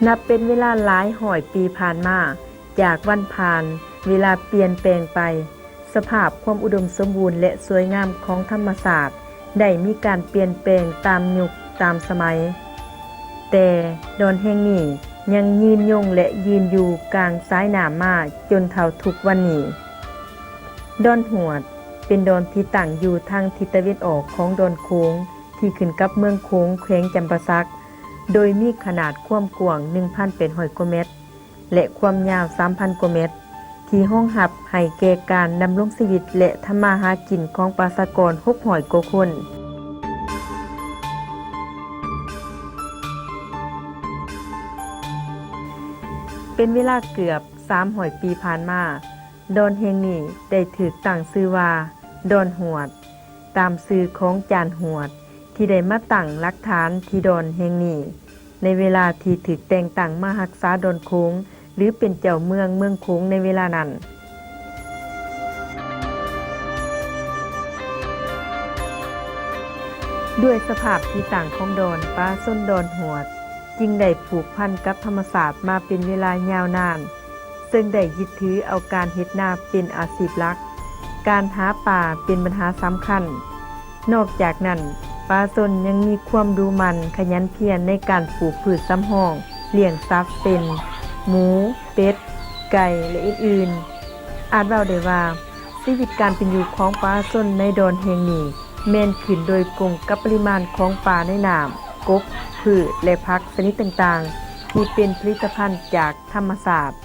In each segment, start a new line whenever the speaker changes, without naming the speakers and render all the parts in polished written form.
นับเป็นเวลาหลายร้อยปีผ่านมาจากวันผ่านเวลาเปลี่ยนแปลงไปสภาพความอุดมสมบูรณ์และสวยงามของธรรมศาสตร์ได้มีการเปลี่ยนแปลงตามยุคตามสมัยแต่ดอนแห่งนี้ยังยืนยงและยืนอยู่กลางสายน้ำมาจนเท่าทุกวันนี้ดอนหวดเป็นดอนที่ตั้งอยู่ทางทิศตะวันออกของดอนโค้งที่ขึ้นกับเมืองโค้งแขวงจำปาสักโดยมีขนาดความกว้าง 1,800 กว่าเมตรและความยาว 3,000 กว่าเมตรที่รองรับให้แก่การดำรงชีวิตและทำมาหากินของประชากร600 กว่าคนเป็นเวลาเกือบ300 ปีผ่านมาดอนแห่งนี้ได้ถูกตั้งชื่อว่าดอนหวดตามชื่อของจานหวดที่ได้มาตั้งหลักฐานที่ดอนแห่งนี้ในเวลาที่ถูกแต่งตั้งมารักษาดอนโค้งหรือเป็นเจ้าเมืองโค้งในเวลานั้นด้วยสภาพที่ต่างของดอนป่าส้นดอนหวดจึงได้ผูกพันกับธรรมศาสตร์มาเป็นเวลายาวนานซึ่งได้ยึดถือเอาการเฮ็ดนาเป็นอาชีพหลักการหาป่าเป็นปัญหาสำคัญนอกจากนั้นป่าส้นยังมีความรู้มันขยันเพียรในการปลูกพืชสำรองเลี้ยงสัตว์เป็นหมูเป็ดไก่และอื่นๆอาจเว้าได้ว่าชีวิตการเป็นอยู่ของป่าส้นในดอนแห่งนี้แม่นขึ้นโดยกงกับปริมาณของป่าในน้ำกบพืชและผักชนิดต่างๆที่เป็นผลิตภัณฑ์จากธรรมชาติ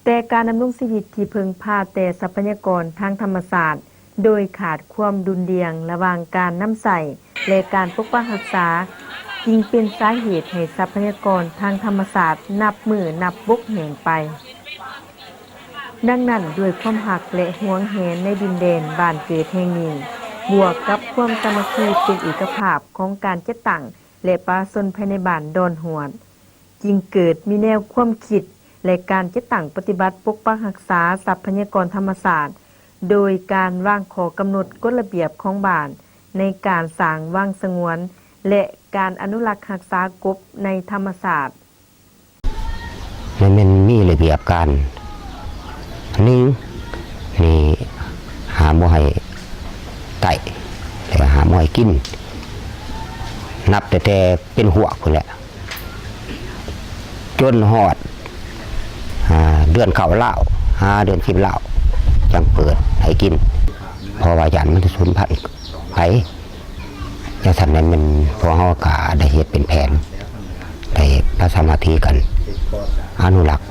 แต่การดำรงชีวิตที่พึงพาแต่ทรัพยากรทางธรรมชาติโดยขาดความดุลเดียงระหว่างการนำใส่และการปกปักรักษาจึงเป็นสาเหตุให้ทรัพยากรทางธรรมชาตินับมือนับบกแห่งไปดังนั้นด้วยความหักและหวงแหนในดินแดนบ้านเกิดแห่งนี้บวกกับความสามัคคีเป็นเอกภาพของการจัดตั้งและป่าชนภายในบ้านดอนหวดจึงเกิดมีแนวความคิดและการจัดตั้งปฏิบัติปกปักรักษาทรัพยากรธรรมชาติโดยการวางข้อกำหนดกฎระเบียบของบ้านในการสร้างวังสงวนและการอนุรักษ์รักษากบในธรรมชาติ
มันมีระเบียบการ1นี่หาบ่ให้ไต่แล้วหาบ่ให้กินนับแต่เป็นหัวพุ่นแหละจนฮอดเดือนเข้าเหล้าเดือน10เหล้าจังเปิดให้กินเพราะว่ายันมันจะสูญพันธุ์ไปอย่างนั้นนั้นมันพอเฮาก็ได้เฮ็ดเป็นแผนได้พระสมาธิกันอนุรักษ์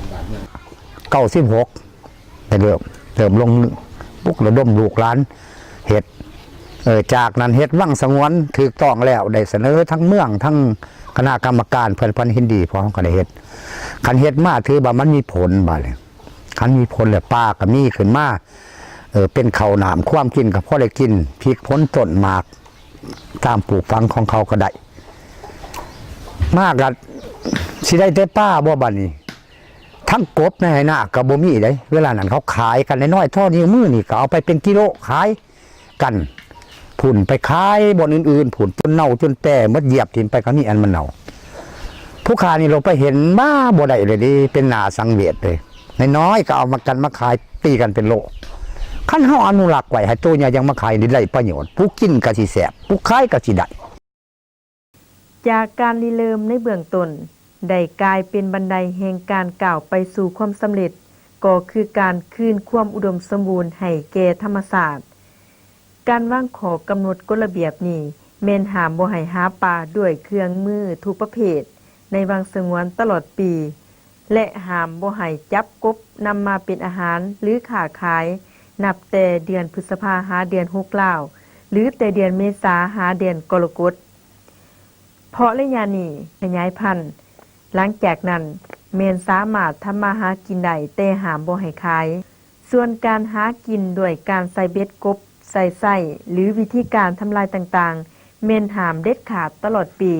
96ไปเริ่มลงปุกระดมลูกหลานเฮ็ดจากนั้นเฮ็ดวังสงวนถูกต้องแล้วได้เสนอทั้งเมืองทั้งคณะกรรมการเพิ่นพันหินดีพอเฮาก็ได้เฮ็ดคันเฮ็ดมาถือว่ามันมีผลบาดเลยคันมีผลแล้วป่าก็มีขึ้นมาเป็นข้าวหนามความกินก็พอได้กินพริกพ้นต้นหมากตามปลูกฝังของเขาก็ได้มากก็สิได้แต่ป้าบ่บัดนี้ทั้งกบในหน้าก็บ่มีได้เวลานั้นเขาขายกันน้อยๆเท่านิ้วมือนี่ก็เอาไปเป็นกิโลขายกันผุ่นไปขายบ่อนอื่นๆผุ่นจนเน่าจนแต่มดเหยียบทิ่มไปก็มีอันมันเน่าผู้ค้านี่เราไปเห็นมาบ่ได้เลยดิเป็นหน้าสังเวชเลยน้อยๆก็เอามากันมาขายตีกันเป็นโลคันเฮาอนุรักษ์ไว้ให้ตัวเนี่ยยังมาขายได้ประโยชน์ผู้กินก็สิแซ่บผู้ขายก็สิได้
จากการริเริ่มในเบื้องต้นได้กลายเป็นบันไดแห่งการก้าวไปสู่ความสำเร็จก็คือการคืนความอุดมสมบูรณ์ให้แก่ธรรมชาติการวางข้อกำหนดกฎระเบียบนี้แม่นห้ามบ่ให้หาปลาด้วยเครื่องมือทุกประเภทในวังสงวนตลอดปีและห้ามบ่ให้จับกบนำมาเป็นอาหารหรือค้าขายนับแต่เดือนพฤษภาหาเดือน6ลาวหรือแต่เดือนเมษาหาเดือนกรกฎเพราะระยะนี้ขยายพันธุ์หลังจากนั้นแม่นสามารถทำมาหากินได้แต่ห้ามบ่ให้ขายส่วนการหากินด้วยการใส่เบ็ดกบใส่ไส้หรือวิธีการทำลายต่างๆแม่นห้ามเด็ดขาดตลอดปี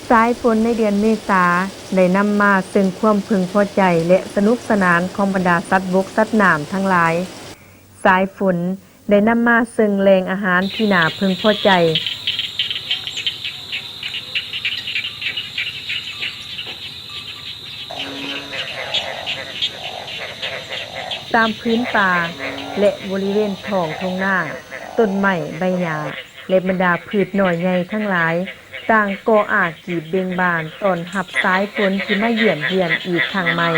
สายฝนในเดือนเมษาได้นำมาซึ่งความพึงพอใจและสนุกสนานของบรรดาสัตว์บกสัตว์น้ำทั้งหลาย สายฝนได้นำมาซึ่งแหล่งอาหารที่น่าพึงพอใจตามพื้นป่าและบริเวณท้องทุ่งนาต้นไม้ใบหญ้าและบรรดาพืชน้อยใหญ่ทั้งหลายต่างก่ออากีบเบ่งบานต้อนรับสายฝนที่มาเยี่ยมเยียนอีกครั้งใหม่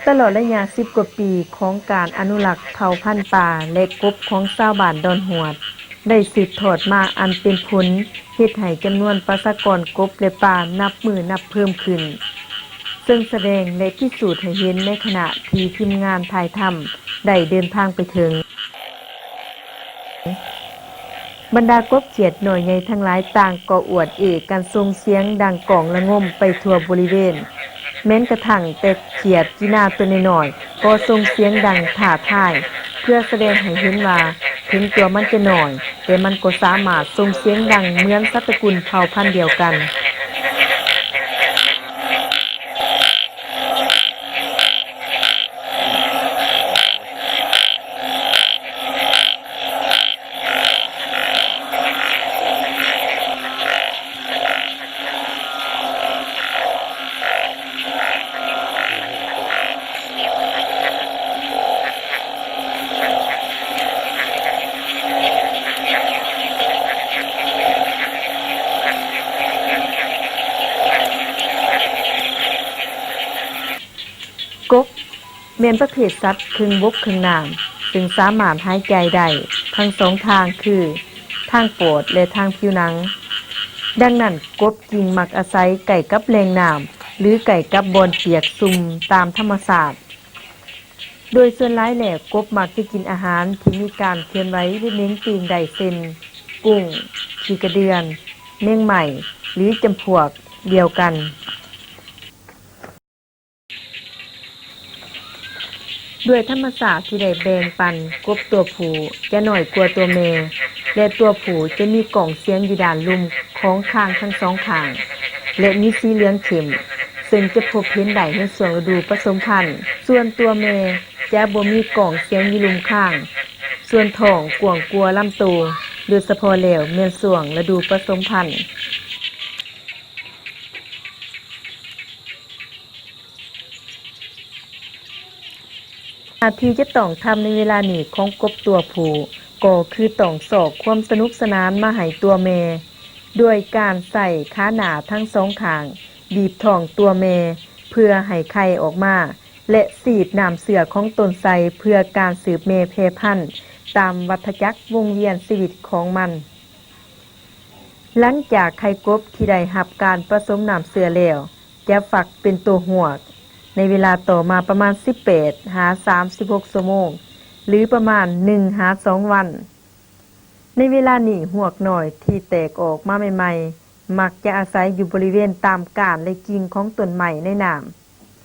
ตลอดระยะ10 กว่าปีของการอนุรักษ์เผ่าพันธุ์ป่าและกบของชาวบ้านดอนหวดได้สืบทอดมาอันเป็นผลเฮ็ดให้จำนวนประชากรกบและป่านับมือนับเพิ่มขึ้นซึ่งแสดงและพิสูจน์ให้เห็นในขณะที่ทีมงานถ่ายทำได้เดินทางไปถึงบรรดากบเขียดหน่อยใหญ่ทั้งหลายต่างก็อวดเอกกันส่งเสียงดังก้องระงมไปทั่วบริเวณแม้นกระทั่งแต่เขียดกีนาตัวน้อยๆก็ส่งเสียงดังท้าทายเพื่อแสดงให้เห็นว่าถึงตัวมันจะน้อยแต่มันก็สามารถส่งเสียงดังเหมือนสัตว์ตระกูลเผ่าพันธุ์เดียวกันกบแม่นประเภทสัตว์ครึ่งบกครึ่งน้ำซึ่งสามารถหายใจได้ทั้งสองทางคือทางปอดและทางผิวหนังดังนั้นกบจึงมักอาศัยใกล้กับแหล่งน้ำหรือใกล้กับบอนเปียกซุ่มตามธรรมชาติโดยส่วนหลายแล้วกบมักจะกินอาหารที่มีการเคลื่อนไหวหรือเน้นปีงได้เช่นกุ้งขี้กระเดือนแมงไหม่หรือจำพวกเดียวกันด้วยธรรมชาติที่ได้แบ่งปันกบตัวผู้จะน้อยกว่าตัวแม่และตัวผู้จะมีกล่องเสียงอยู่ด้านลุ่มของคางทั้งสองข้างและมีสีเหลืองเข้มซึ่งจะพบเห็นได้ในช่วงฤดูผสมพันธุ์ส่วนตัวแม่จะบ่มีกล่องเสียงอยู่ลุ่มข้างส่วนท้องกว้างกว่าลำตัวโดยเฉพาะแล้วแม่นช่วงฤดูผสมพันธุ์หน้าที่จะต้องทำในเวลานี้ของกบตัวผู้ก็คือต้องสอกความสนุกสนานมาให้ตัวแม่ด้วยการใส่ขาหนาทั้งสองข้างบีบท้องตัวแม่เพื่อให้ไข่ออกมาและสีดน้ำเสือของตนไทรเพื่อการสืบแม่เพพันธุ์ตามวัฏจักรวงเวียนชีวิตของมันหลังจากไข่กบที่ได้รับการผสมน้ำเสือแล้วจะฟักเป็นตัวหวกในเวลาต่อมาประมาณ18 หา 36 ชั่วโมงหรือประมาณ1 หา 2 วันในเวลานี้หวกหน่อยที่แตกออกมาใหม่ๆมักจะอาศัยอยู่บริเวณตามก้านและกิ่งของต้นไม้ในน้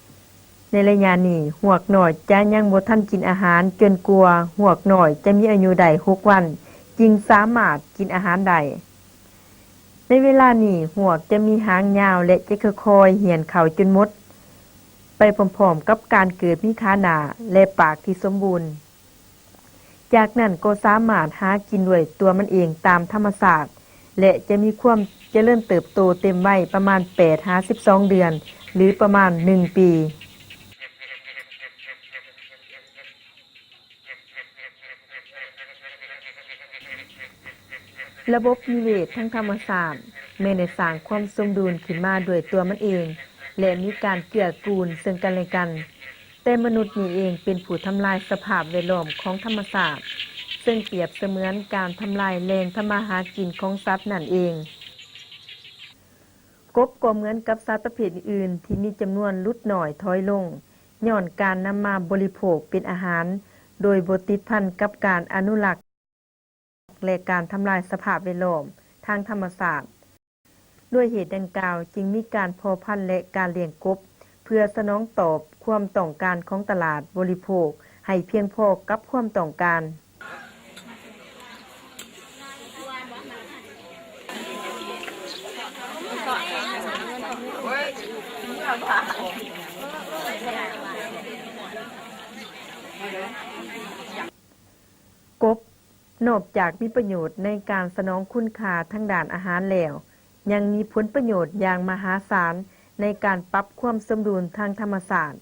ำในระยะนี้หวกหน่อยจะยังบ่ทันกินอาหารจนกลัวหวกหน่อยจะมีอายุได้6 วันจึงสามารถกินอาหารได้ในเวลานี้หวกจะมีหางยาวและจะค่อยๆเหี่ยนเข่าจนหมดไปพร้อมๆกับการเกิดมีขาหนาและปากที่สมบูรณ์จากนั้นก็สามารถหากินด้วยตัวมันเองตามธรรมชาติและจะมีความเจริญเติบโตเต็มวัยประมาณ8 หา 12 เดือนหรือประมาณ1 ปีระบบนิเวศทั้งธรรมชาติแม้ได้สร้างความสมดุลขึ้นมาด้วยตัวมันเองและมีการเกื้อกูลซึ่งกันและกันแต่มนุษย์นี่เองเป็นผู้ทำลายสภาพแวดล้อมของธรรมชาติซึ่งเปรียบเสมือนการทำลายแหล่งทำมาหากินของสัตว์นั่นเองกบก็เหมือนกับสัตว์ประเภทอื่นที่มีจำนวนลดน้อยถอยลงย้อนการนำมาบริโภคเป็นอาหารโดยบ่ติดพันกับการอนุรักษ์ และการทำลายสภาพแวดล้อมทางธรรมศาสตร์ด้วยเหตุดังกล่าวจึงมีการเพาะพันธุ์และการเลี้ยงกบเพื่อสนองตอบความต้องการของตลาดบริโภคให้เพียงพอกับความต้องการกบนอกจากมีประโยชน์ในการสนองคุณค่าทางด้านอาหารแล้วยังมีผลประโยชน์อย่างมหาศาลในการปรับความสมดุลทางธรรมศาสตร์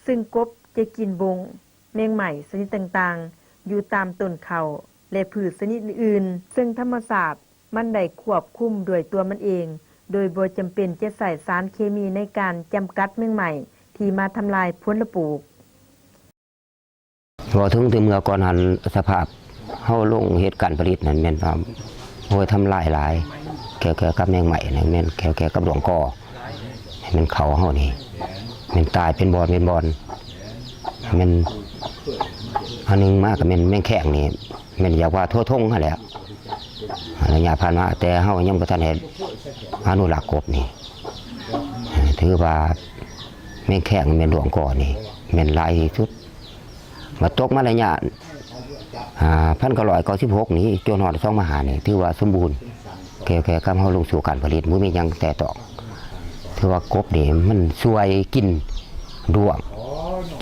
ซึ่งกบจะกินบงแมงใหม่ชนิดต่างๆอยู่ตามต้นเขาและพืชชนิดอื่นๆซึ่งธรรมศาสตร์มันได้ควบคุมด้วยตัวมันเองโดยบ่จำเป็นจะใส่สารเคมีในการจำกัดแมงใหม่ที่มาทำลายผลปลูก
พอถึงเมื่อก่อนหันสภาพเฮาลงเฮ็ดการผลิตนั่นแม่นว่าโอ้ยทำลายหลายแก่กับแมงใหม่นั่นแม่นแก่กับหลวงกอมันเขาเฮานี่มันตายเป็นบอนมันอันนึงมากก็แม่งแข็งนี่แม่นอยากว่าทั่วทงหั่นแหละระยะผ่านมาแต่เฮายังบ่ทันเฮ็ดอนุรักษ์กบนี่ถือว่าแม่งแข็งแม่นหลวงกอนี่แม่นหลายที่สุดมาตกมาระยะ1996นี้จนฮอด25นี่ถือว่าสมบูรณ์แก่กับเฮาลงสู่การผลิตบ่มีหยังแต่ต้องถือว่ากบนี่มันช่วยกินด้วง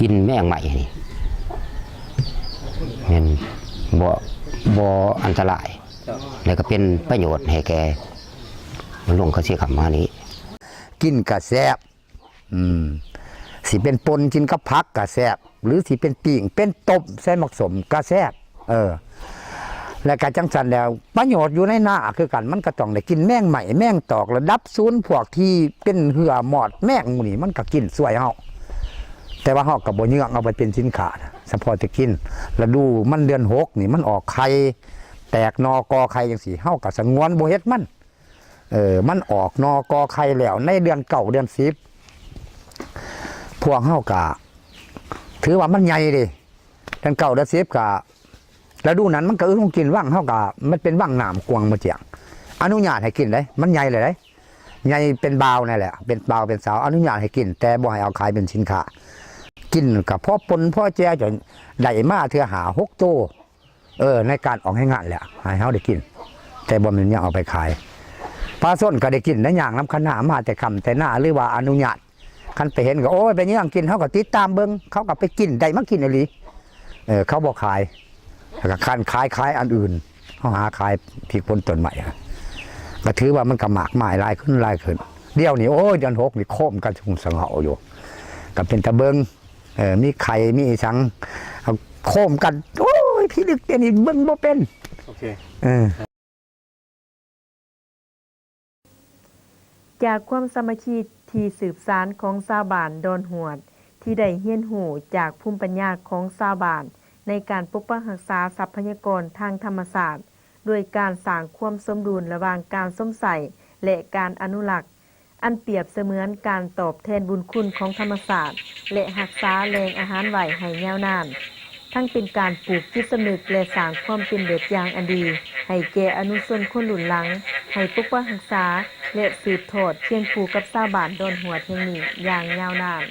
กินแมงใหม่นี่มันบ่อันตรายแล้วก็เป็นประโยชน์ให้แกมันลงเขาเสียคำมานี้
กินกะแซ่บสิเป็นปนกินกับผักกะแซ่บหรือสิเป็นปิ้งเป็นต้มใส่หมักสมกะแซ่บและกะจังสันแล้วประโยชน์อยู่ในหน้าคือกันมันก็ต้องได้กินแมงใหม่แมงตอกระดับศูนย์พวกที่เป็นเหือหมอดแมงหมู่นี่มันก็กินสวยเฮาแต่ว่าเฮาก็บ่เยือกเอาไปเป็นสินค้าเฉพาะจะกินแล้วดูมันเดือน6นี่มันออกไข่แตกนอกอไข่จังซี่เฮาก็สงวนบ่เฮ็ดมันมันออกนอกอไข่แล้วในเดือน9เดือน10พวกเฮาก็ถือว่ามันใหญ่เด้เดือน9เดือน10ก็แล้วดูนั้นมันก็ต้องกินว่างเฮาก็มันเป็นว่างน้ำกวางมาเจียงอนุญาตให้กินเลยมันใหญ่เลยได้ใหญ่เป็นบาวนั่นแหละเป็นบาวเป็นสาวอนุญาตให้กินแต่บ่ให้เอาขายเป็นสินค้ากินกับพ่อปนพ่อแจ้จนได้มาเทื่อหา6โตในการออกให้งานแหละให้เฮาได้กินแต่บ่แม่นยังเอาไปขายปลาส้นก็ได้กินได้อย่างน้ำขนามาแต่คำแต่หน้าหรือว่าอนุญาตคันไปเห็นก็โอ้ยไปยังกินเฮาก็ติดตามเบิ่งเขาก็ไปกินได้มากินอีหลีเขาบ่ขายแล้วก็คันขายอันอื่นเขาหาขายผิดผลต้นใหม่ก็ถือว่ามันก็หมากหมายลายขึ้นเดี๋ยวนี้โอ้ยเดือน6นี่โคมกันทุ่งสังเหาอยู่ก็เป็นตะเบิงมีไข่มีสังโคมกันโอ้ยพี่ลึกเดี๋ยวนี้เบิ่งบ่เป็นโอเค
จากความสามัคคีที่สืบสานของชาวบ้านดอนหวดที่ได้เรียนรู้จากภูมิปัญญาของชาวบ้านในการปกป้องรักษาทรัพยากรทางธรรมศาสตร์ด้วยการสร้างความสมดุลระหว่างการสมใส่และการอนุรักษ์อันเปรียบเสมือนการตอบแทนบุญคุณของธรรมศาสตร์และรักษาแหล่งอาหารไว้ให้ยาวนานทั้งเป็นการปลูกจิตสำนึกและสร้างความเป็นแบบอย่างอันดีให้แก่อนุชนคนรุ่นหลังให้ปกป้องรักษาและสืบทอดเคียงคู่กับชาวบ้านดอนหวดแห่งนี้อย่างยาวนาน